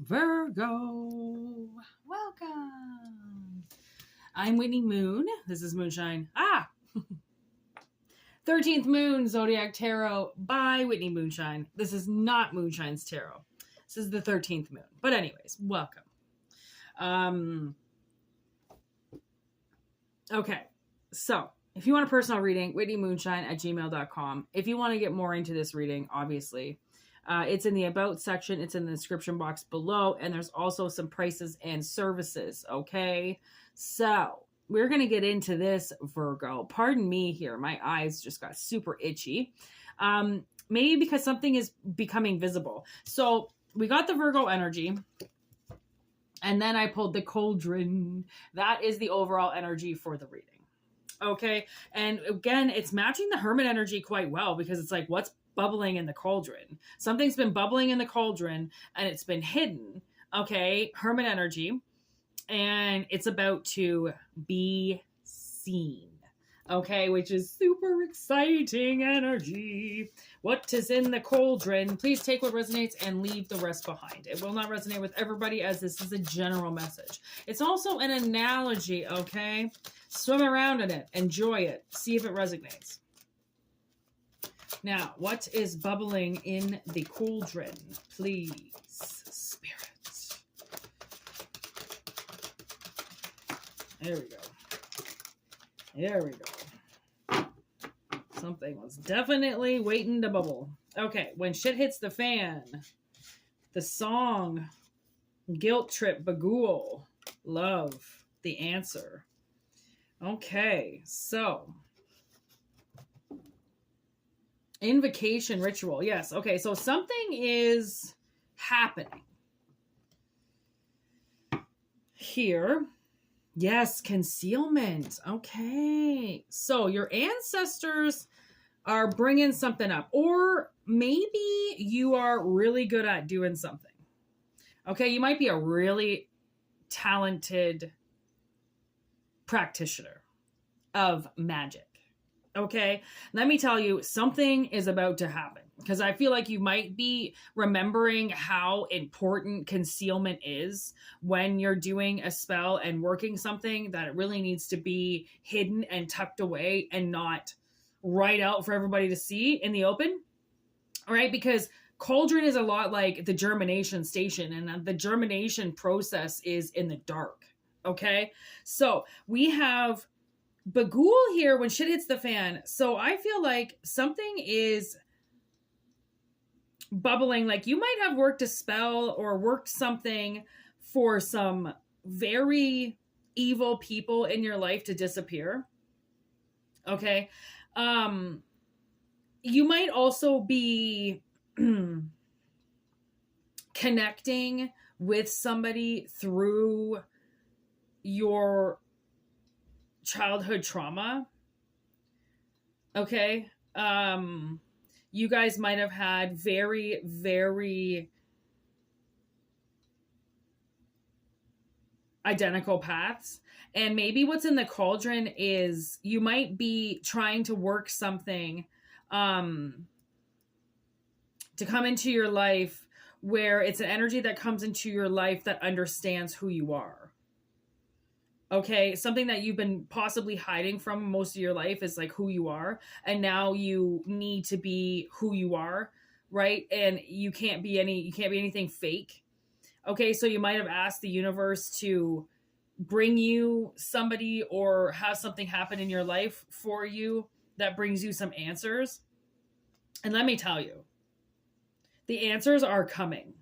Virgo, welcome. I'm Whitney MøøN. This is Moonshine. 13th Moon Zodiac Tarot by Whitney Moonshine. This is not Moonshine's tarot. This is the 13th moon. But anyways, welcome. Okay, so if you want a personal reading, whïtneymoonshine@gmail.com. If you want to get more into this reading, obviously, it's in the About section. It's in the description box below. And there's also some prices and services. Okay, so we're going to get into this, Virgo. Pardon me here. My eyes just got super itchy. Maybe because something is becoming visible. So we got the Virgo energy. And then I pulled the Cauldron. That is the overall energy for the reading. Okay. And again, it's matching the Hermit energy quite well because it's like, what's bubbling in the cauldron? Something's been bubbling in the cauldron and it's been hidden. Okay. Hermit energy. And it's about to be seen. Okay. Which is super exciting energy. What is in the cauldron? Please take what resonates and leave the rest behind. It will not resonate with everybody as this is a general message. It's also an analogy, okay? Swim around in it. Enjoy it. See if it resonates. Now, what is bubbling in the cauldron? Please, Spirit. There we go. There we go. Something was definitely waiting to bubble. Okay, when shit hits the fan, the song, Guilt Trip, Bagul, Love, the answer. Okay, so invocation ritual. Yes, okay, so something is happening here. Yes, concealment. Okay. So your ancestors are bringing something up. Or maybe you are really good at doing something. Okay. You might be a really talented practitioner of magic. Okay. Let me tell you, something is about to happen. Because I feel like you might be remembering how important concealment is when you're doing a spell and working something that it really needs to be hidden and tucked away and not right out for everybody to see in the open. All right, because cauldron is a lot like the germination station, and the germination process is in the dark. Okay, so we have Bagul here when shit hits the fan. So I feel like something is bubbling. Like you might have worked a spell or worked something for some very evil people in your life to disappear. Okay. You might also be connecting with somebody through your childhood trauma. Okay. You guys might have had very, very identical paths. And maybe what's in the cauldron is you might be trying to work something to come into your life where it's an energy that comes into your life that understands who you are. Okay, something that you've been possibly hiding from most of your life is like who you are. And now you need to be who you are, right? And you can't be anything fake. Okay, so you might have asked the universe to bring you somebody or have something happen in your life for you that brings you some answers. And let me tell you, the answers are coming.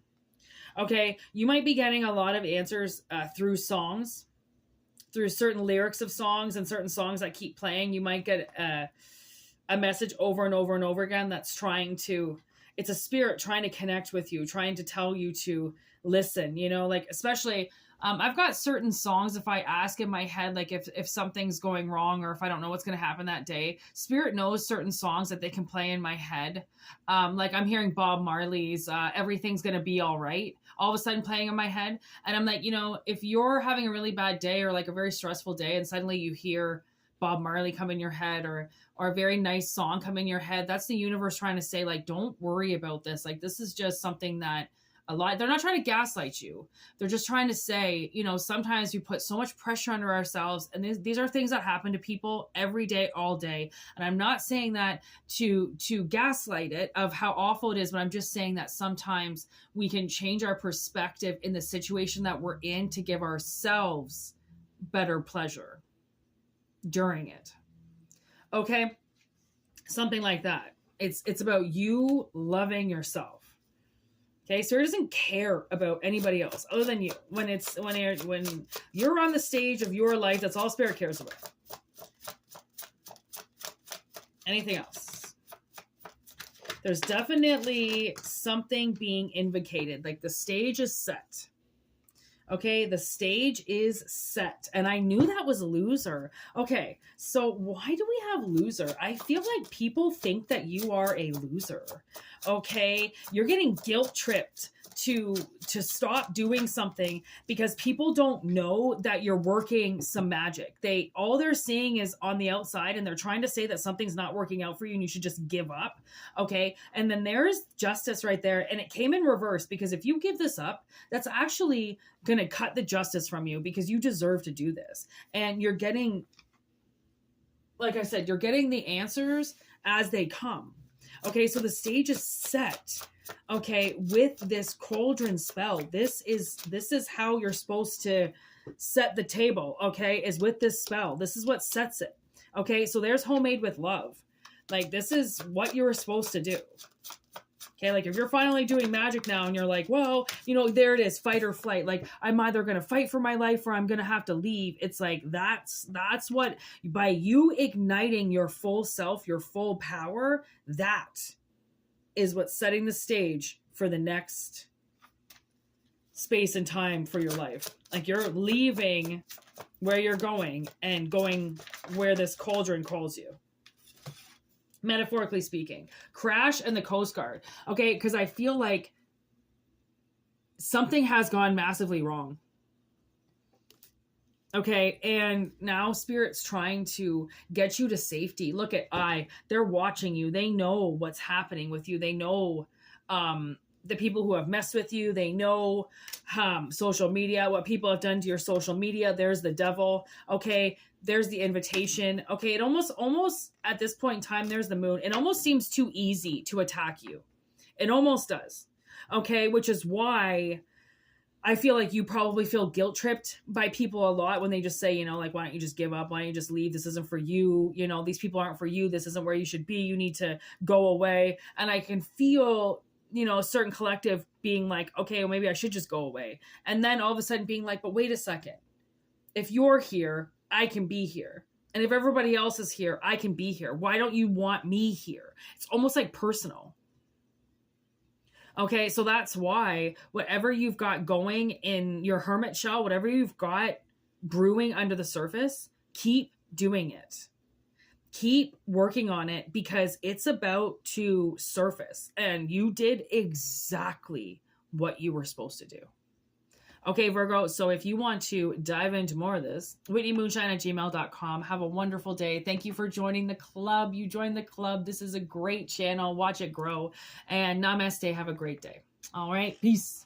Okay, you might be getting a lot of answers through songs. Through certain lyrics of songs and certain songs that keep playing. You might get a message over and over and over again that's it's a spirit trying to connect with you, trying to tell you to listen, like especially, I've got certain songs, if I ask in my head, like if something's going wrong or if I don't know what's going to happen that day, spirit knows certain songs that they can play in my head. Like I'm hearing Bob Marley's Everything's Gonna Be All Right all of a sudden playing in my head. And I'm like, if you're having a really bad day or like a very stressful day and suddenly you hear Bob Marley come in your head or a very nice song come in your head, that's the universe trying to say, like, don't worry about this. Like, this is just something that a lot. They're not trying to gaslight you. They're just trying to say, you know, sometimes we put so much pressure under ourselves, and these are things that happen to people every day, all day. And I'm not saying that to gaslight it of how awful it is, but I'm just saying that sometimes we can change our perspective in the situation that we're in to give ourselves better pleasure during it. Okay? Something like that. It's about you loving yourself. Okay, so it doesn't care about anybody else other than you. When you're on the stage of your life, that's all Spirit cares about. Anything else? There's definitely something being invocated. Like the stage is set. Okay, the stage is set. And I knew that was loser. Okay, so why do we have loser? I feel like people think that you are a loser. Okay, you're getting guilt tripped to stop doing something because people don't know that you're working some magic. All they're seeing is on the outside, and they're trying to say that something's not working out for you and you should just give up. Okay, and then there's justice right there, and it came in reverse, because if you give this up, that's actually gonna cut the justice from you, because you deserve to do this. And you're getting, like I said, you're getting the answers as they come. Okay, so the stage is set. Okay, with this cauldron spell, this is how you're supposed to set the table. Okay, is with this spell. This is what sets it. Okay, so there's homemade with love. Like, this is what you were supposed to do. Okay, like if you're finally doing magic now and you're like, well, you know, there it is, fight or flight. Like, I'm either going to fight for my life or I'm going to have to leave. It's like, that's what, by you igniting your full self, your full power, that is what's setting the stage for the next space and time for your life. Like, you're leaving where you're going and going where this cauldron calls you. Metaphorically speaking. Crash and the Coast Guard. Okay, because I feel like something has gone massively wrong. Okay, and now Spirit's trying to get you to safety. Look at they're watching you. They know what's happening with you. They know the people who have messed with you. They know social media, what people have done to your social media. There's the devil. Okay, there's the invitation. Okay, it almost at this point in time, there's the moon. It almost seems too easy to attack you. It almost does. Okay, which is why I feel like you probably feel guilt tripped by people a lot when they just say, you know, like, why don't you just give up? Why don't you just leave? This isn't for you. You know, these people aren't for you. This isn't where you should be. You need to go away. And I can feel, you know, a certain collective being like, okay, well, maybe I should just go away. And then all of a sudden being like, but wait a second. If you're here, I can be here. And if everybody else is here, I can be here. Why don't you want me here? It's almost like personal. Okay, so that's why whatever you've got going in your hermit shell, whatever you've got brewing under the surface, keep doing it. Keep working on it, because it's about to surface. And you did exactly what you were supposed to do. Okay, Virgo, so if you want to dive into more of this, whïtneymoonshine@gmail.com. Have a wonderful day. Thank you for joining the club. You joined the club. This is a great channel. Watch it grow. And namaste. Have a great day. All right. Peace.